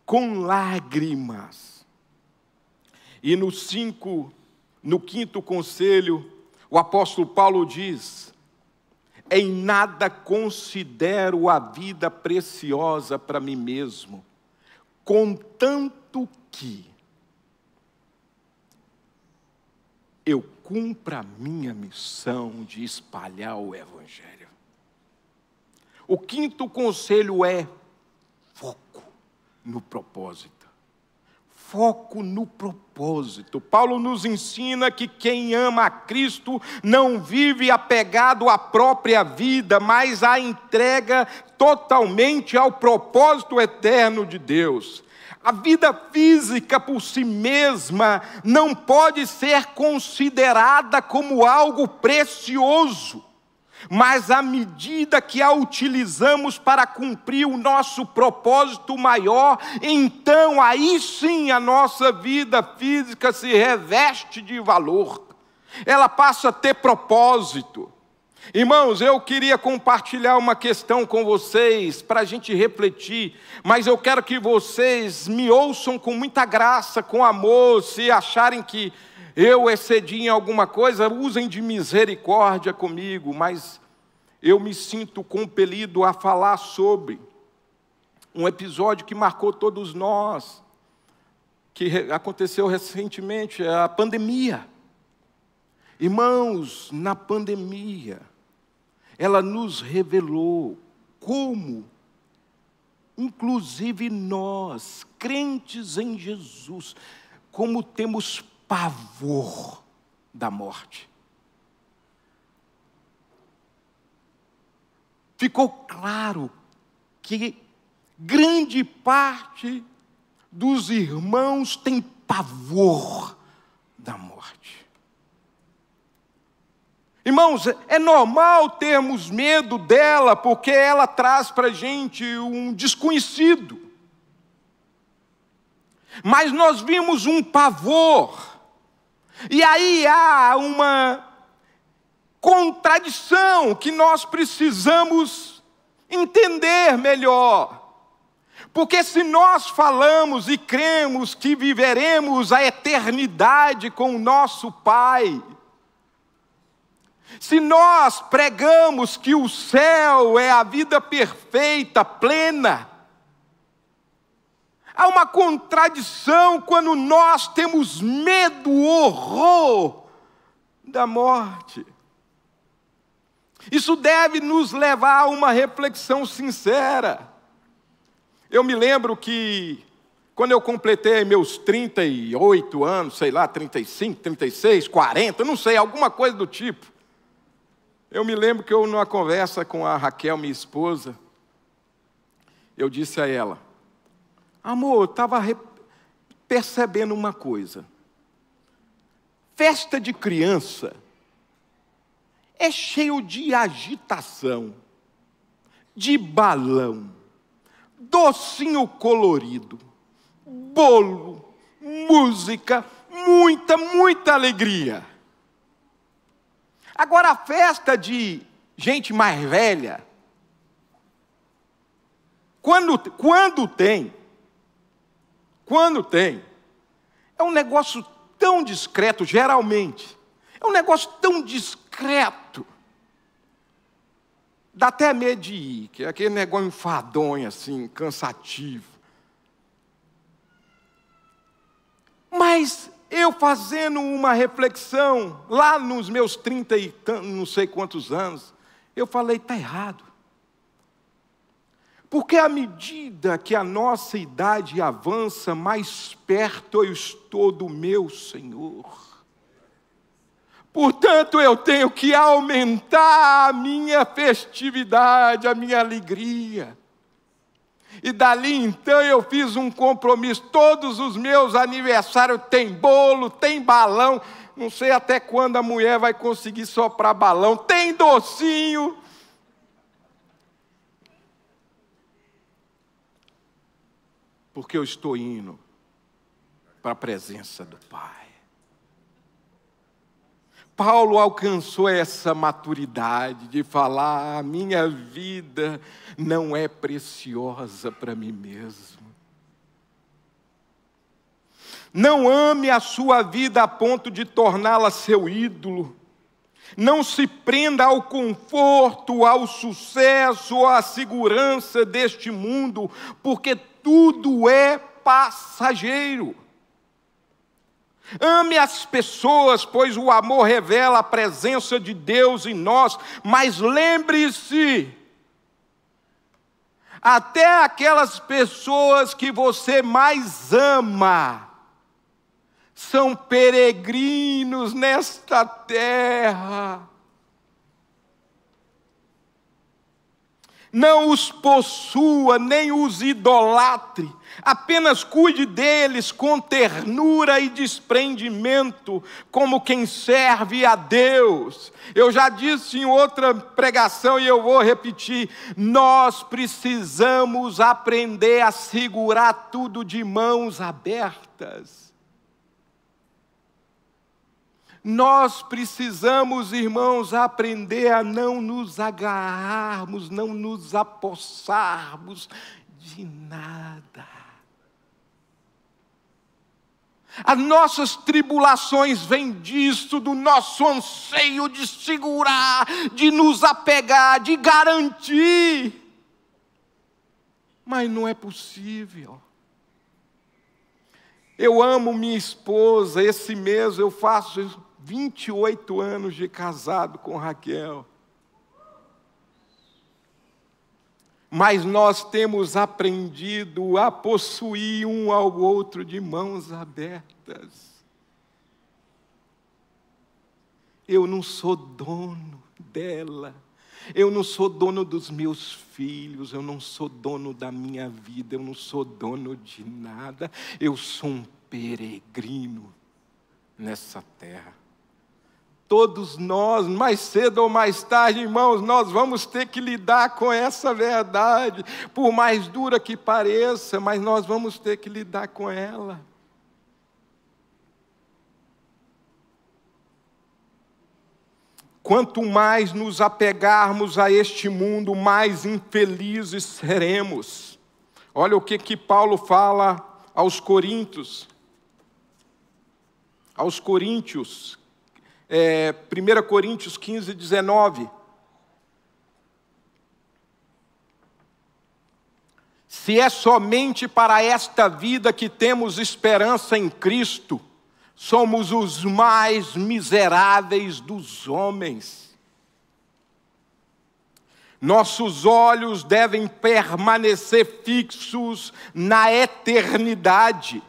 com lágrimas. E no quinto conselho, o apóstolo Paulo diz: em nada considero a vida preciosa para mim mesmo, contanto que eu cumpra a minha missão de espalhar o Evangelho. O quinto conselho é foco no propósito. Foco no propósito. Paulo nos ensina que quem ama a Cristo não vive apegado à própria vida, mas a entrega totalmente ao propósito eterno de Deus. A vida física por si mesma não pode ser considerada como algo precioso, mas à medida que a utilizamos para cumprir o nosso propósito maior, então aí sim a nossa vida física se reveste de valor, ela passa a ter propósito. Irmãos, eu queria compartilhar uma questão com vocês, para a gente refletir, mas eu quero que vocês me ouçam com muita graça, com amor. Se acharem que eu excedi em alguma coisa, usem de misericórdia comigo, mas eu me sinto compelido a falar sobre um episódio que marcou todos nós, que aconteceu recentemente, a pandemia. Irmãos, na pandemia, ela nos revelou como, inclusive nós, crentes em Jesus, como temos pavor da morte. Ficou claro que grande parte dos irmãos tem pavor da morte. Irmãos, é normal termos medo dela, porque ela traz para a gente um desconhecido. Mas nós vimos um pavor, e aí há uma contradição que nós precisamos entender melhor. Porque se nós falamos e cremos que viveremos a eternidade com o nosso Pai, se nós pregamos que o céu é a vida perfeita, plena, há uma contradição quando nós temos medo, horror da morte. Isso deve nos levar a uma reflexão sincera. Eu me lembro que, quando eu completei meus 38 anos, sei lá, 35, 36, 40, não sei, alguma coisa do tipo, eu me lembro que eu, numa conversa com a Raquel, minha esposa, eu disse a ela: amor, eu estava percebendo uma coisa. Festa de criança é cheio de agitação, de balão, docinho colorido, bolo, música, muita alegria. Agora, a festa de gente mais velha, quando tem, é um negócio tão discreto, geralmente, é um negócio tão discreto, Dá até medo de ir, que é aquele negócio enfadonho, assim, cansativo. Mas eu fazendo uma reflexão, lá nos meus 30 e não sei quantos anos, eu falei, está errado. Porque à medida que a nossa idade avança, mais perto eu estou do meu Senhor. Portanto, eu tenho que aumentar a minha festividade, a minha alegria. E dali então eu fiz um compromisso. Todos os meus aniversários tem bolo, tem balão. Não sei até quando a mulher vai conseguir soprar balão. Tem docinho. Porque eu estou indo para a presença do Pai. Paulo alcançou essa maturidade de falar, a minha vida não é preciosa para mim mesmo. Não ame a sua vida a ponto de torná-la seu ídolo. Não se prenda ao conforto, ao sucesso, à segurança deste mundo, porque tudo é passageiro. Ame as pessoas, pois o amor revela a presença de Deus em nós, mas lembre-se, até aquelas pessoas que você mais ama, são peregrinos nesta terra. Não os possua, nem os idolatre. Apenas cuide deles com ternura e desprendimento, como quem serve a Deus. Eu já disse em outra pregação e eu vou repetir. Nós precisamos aprender a segurar tudo de mãos abertas. Nós precisamos, irmãos, aprender a não nos agarrarmos, não nos apossarmos de nada. As nossas tribulações vêm disso, do nosso anseio de segurar, de nos apegar, de garantir. Mas não é possível. Eu amo minha esposa, esse mês eu faço 28 anos de casado com Raquel. Mas nós temos aprendido a possuir um ao outro de mãos abertas. Eu não sou dono dela. Eu não sou dono dos meus filhos. Eu não sou dono da minha vida. Eu não sou dono de nada. Eu sou um peregrino nessa terra. Todos nós, mais cedo ou mais tarde, irmãos, nós vamos ter que lidar com essa verdade, por mais dura que pareça, mas nós vamos ter que lidar com ela. Quanto mais nos apegarmos a este mundo, mais infelizes seremos. Olha o que Paulo fala aos Coríntios. 1 Coríntios 15, 19. Se é somente para esta vida que temos esperança em Cristo, somos os mais miseráveis dos homens. Nossos olhos devem permanecer fixos na eternidade.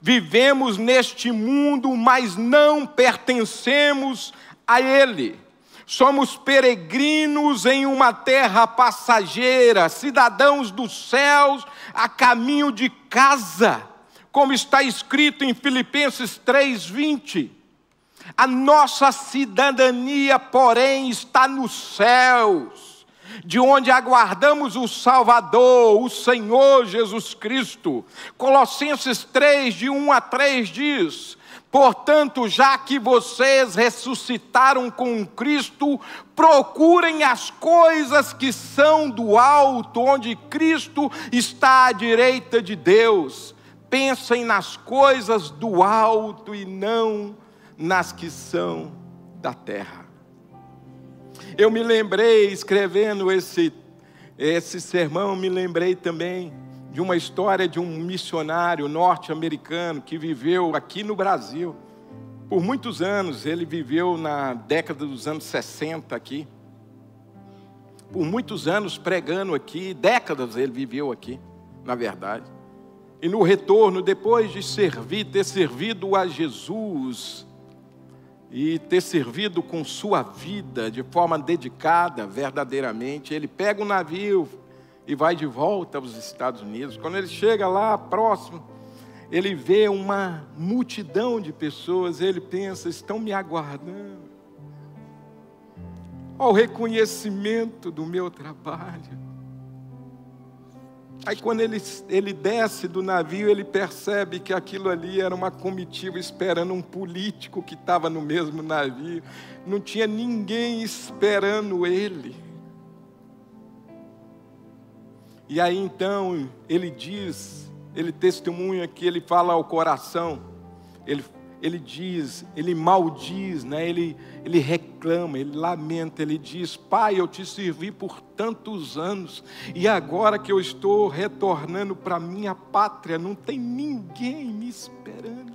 Vivemos neste mundo, mas não pertencemos a ele. Somos peregrinos em uma terra passageira, cidadãos dos céus, a caminho de casa, como está escrito em Filipenses 3:20. A nossa cidadania, porém, está nos céus, de onde aguardamos o Salvador, o Senhor Jesus Cristo. Colossenses 3, de 1 a 3 diz: portanto, já que vocês ressuscitaram com Cristo, procurem as coisas que são do alto, onde Cristo está à direita de Deus. Pensem nas coisas do alto e não nas que são da terra. Eu me lembrei, escrevendo esse sermão, me lembrei também de uma história de um missionário norte-americano que viveu aqui no Brasil. Por muitos anos, ele viveu na década dos anos 60 aqui. Por muitos anos pregando aqui, décadas ele viveu aqui, na verdade. E no retorno, depois de ter servido a Jesus, e ter servido com sua vida de forma dedicada, verdadeiramente, ele pega um navio e vai de volta aos Estados Unidos. Quando ele chega lá próximo, ele vê uma multidão de pessoas, ele pensa, estão me aguardando. Olha o reconhecimento do meu trabalho. Aí quando ele desce do navio, ele percebe que aquilo ali era uma comitiva esperando um político que estava no mesmo navio. Não tinha ninguém esperando ele. E aí então ele diz, ele testemunha que ele fala ao coração, ele diz, ele maldiz, né? ele reclama, ele lamenta, ele diz: Pai, eu te servi por tantos anos, e agora que eu estou retornando para minha pátria, não tem ninguém me esperando.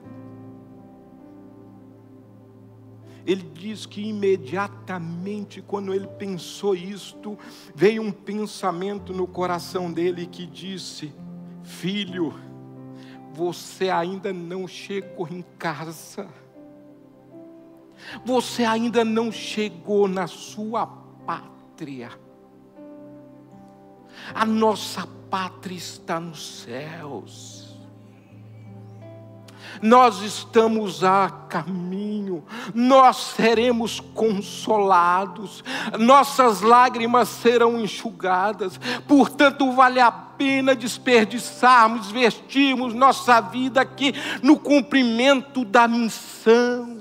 Ele diz que imediatamente, quando ele pensou isto, veio um pensamento no coração dele que disse: Filho, você ainda não chegou em casa. Você ainda não chegou na sua pátria. A nossa pátria está nos céus. Nós estamos a caminho, nós seremos consolados, nossas lágrimas serão enxugadas, portanto vale a pena desperdiçarmos, investirmos nossa vida aqui no cumprimento da missão.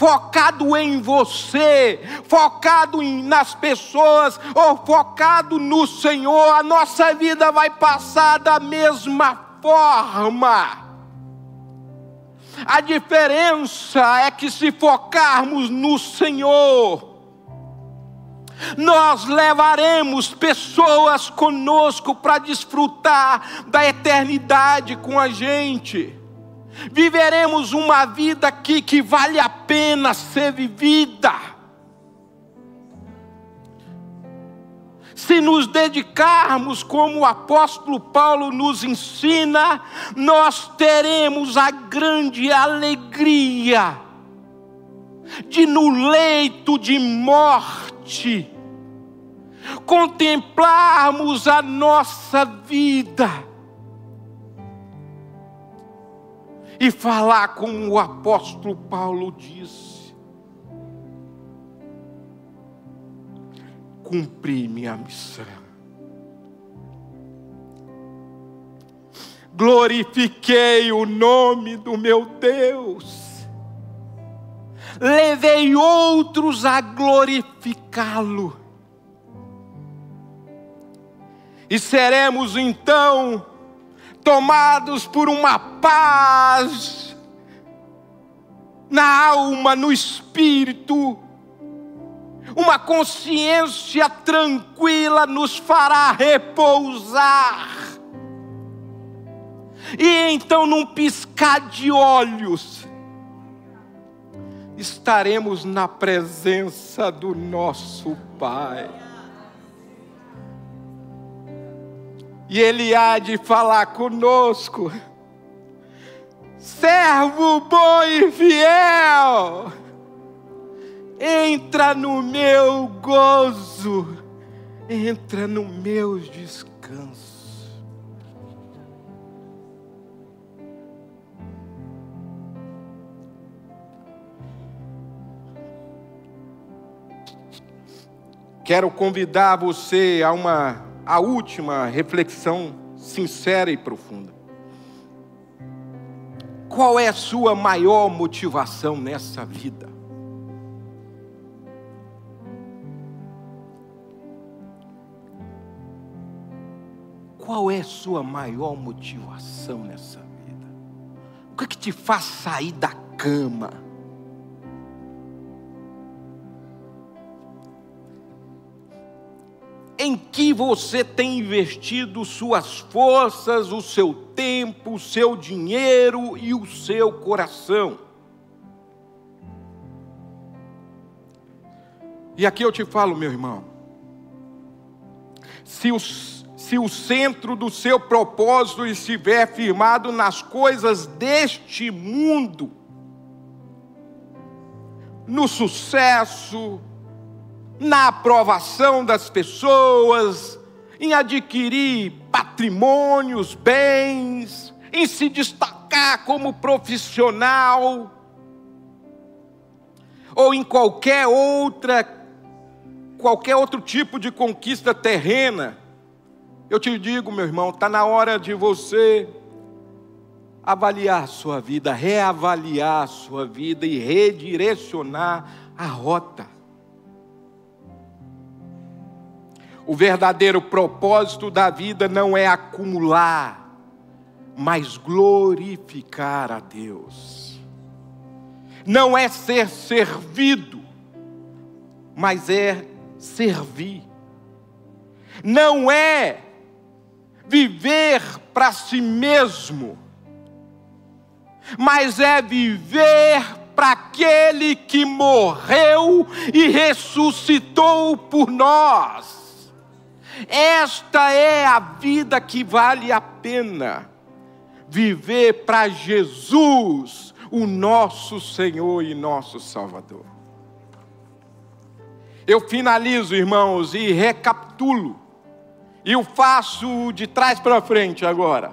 Focado em você, focado nas pessoas, ou focado no Senhor, a nossa vida vai passar da mesma forma. A diferença é que se focarmos no Senhor, nós levaremos pessoas conosco para desfrutar da eternidade com a gente. Viveremos uma vida aqui que vale a pena ser vivida. Se nos dedicarmos como o apóstolo Paulo nos ensina, nós teremos a grande alegria de, no leito de morte, contemplarmos a nossa vida e falar como o apóstolo Paulo disse: cumpri minha missão. Glorifiquei o nome do meu Deus. Levei outros a glorificá-lo. E seremos então tomados por uma paz na alma, no espírito, uma consciência tranquila nos fará repousar. E então, num piscar de olhos, estaremos na presença do nosso Pai. E Ele há de falar conosco: servo bom e fiel, entra no meu gozo, entra no meu descanso. Quero convidar você a última reflexão sincera e profunda. Qual é a sua maior motivação nessa vida? Qual é a sua maior motivação nessa vida? O que te faz sair da cama? em que você tem investido suas forças, o seu tempo, o seu dinheiro e o seu coração. E aqui eu te falo, meu irmão, se o centro do seu propósito estiver firmado nas coisas deste mundo, no sucesso, na aprovação das pessoas, em adquirir patrimônios, bens, em se destacar como profissional, ou em qualquer outro tipo de conquista terrena, eu te digo, meu irmão, está na hora de você avaliar a sua vida, reavaliar a sua vida e redirecionar a rota. O verdadeiro propósito da vida não é acumular, mas glorificar a Deus. Não é ser servido, mas é servir. Não é viver para si mesmo, mas é viver para aquele que morreu e ressuscitou por nós. Esta é a vida que vale a pena viver para Jesus, o nosso Senhor e nosso Salvador. Eu finalizo, irmãos, e recapitulo, e o faço de trás para frente agora.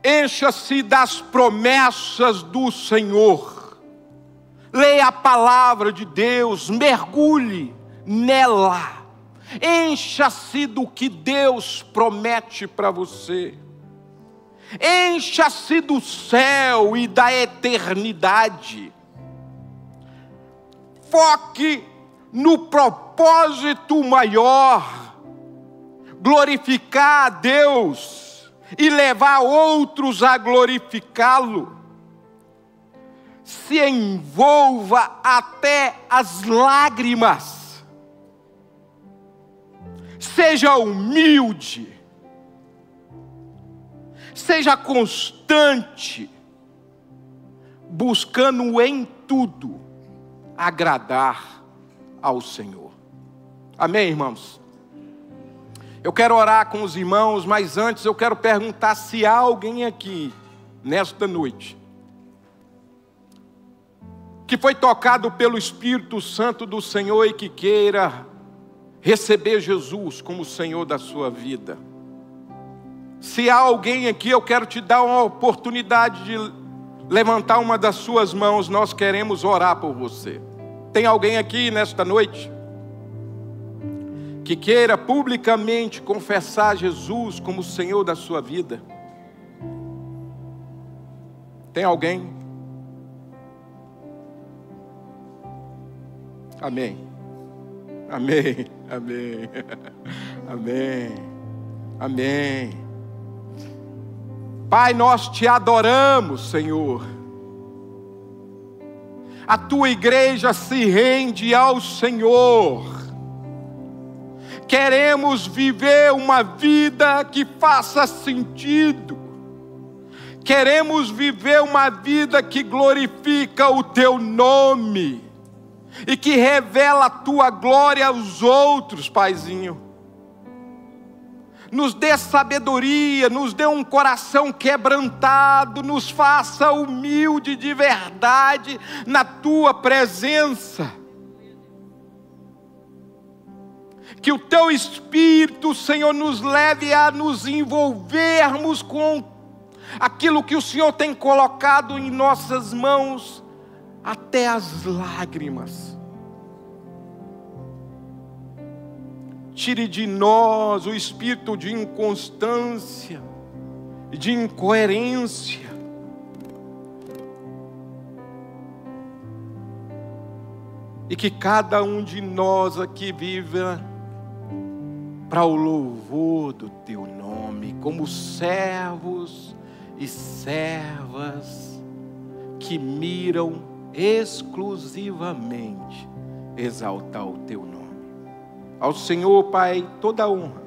Encha-se das promessas do Senhor. Leia a palavra de Deus, mergulhe nela. Encha-se do que Deus promete para você. Encha-se do céu e da eternidade. Foque no propósito maior, glorificar a Deus e levar outros a glorificá-lo. Se envolva até as lágrimas. Seja humilde. Seja constante, buscando em tudo agradar ao Senhor. Amém, irmãos? Eu quero orar com os irmãos, mas antes eu quero perguntar se há alguém aqui, nesta noite, que foi tocado pelo Espírito Santo do Senhor e que queira receber Jesus como Senhor da sua vida. Se há alguém aqui, eu quero te dar uma oportunidade de levantar uma das suas mãos, nós queremos orar por você. Tem alguém aqui nesta noite que queira publicamente confessar Jesus como Senhor da sua vida? Tem alguém? Amém. Amém. Amém. Amém. Amém. Pai, nós te adoramos, Senhor. A tua igreja se rende ao Senhor. Queremos viver uma vida que faça sentido. Queremos viver uma vida que glorifica o teu nome e que revela a tua glória aos outros, Paizinho. Nos dê sabedoria, nos dê um coração quebrantado, nos faça humilde de verdade na tua presença. Que o teu Espírito, Senhor, nos leve a nos envolvermos com aquilo que o Senhor tem colocado em nossas mãos, até as lágrimas. Tire de nós o espírito de inconstância e de incoerência. E que cada um de nós aqui viva para o louvor do teu nome, como servos e servas que miram exclusivamente exaltar o teu nome. Ao Senhor, Pai, toda honra,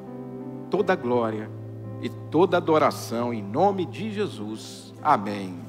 toda glória e toda adoração, em nome de Jesus. Amém.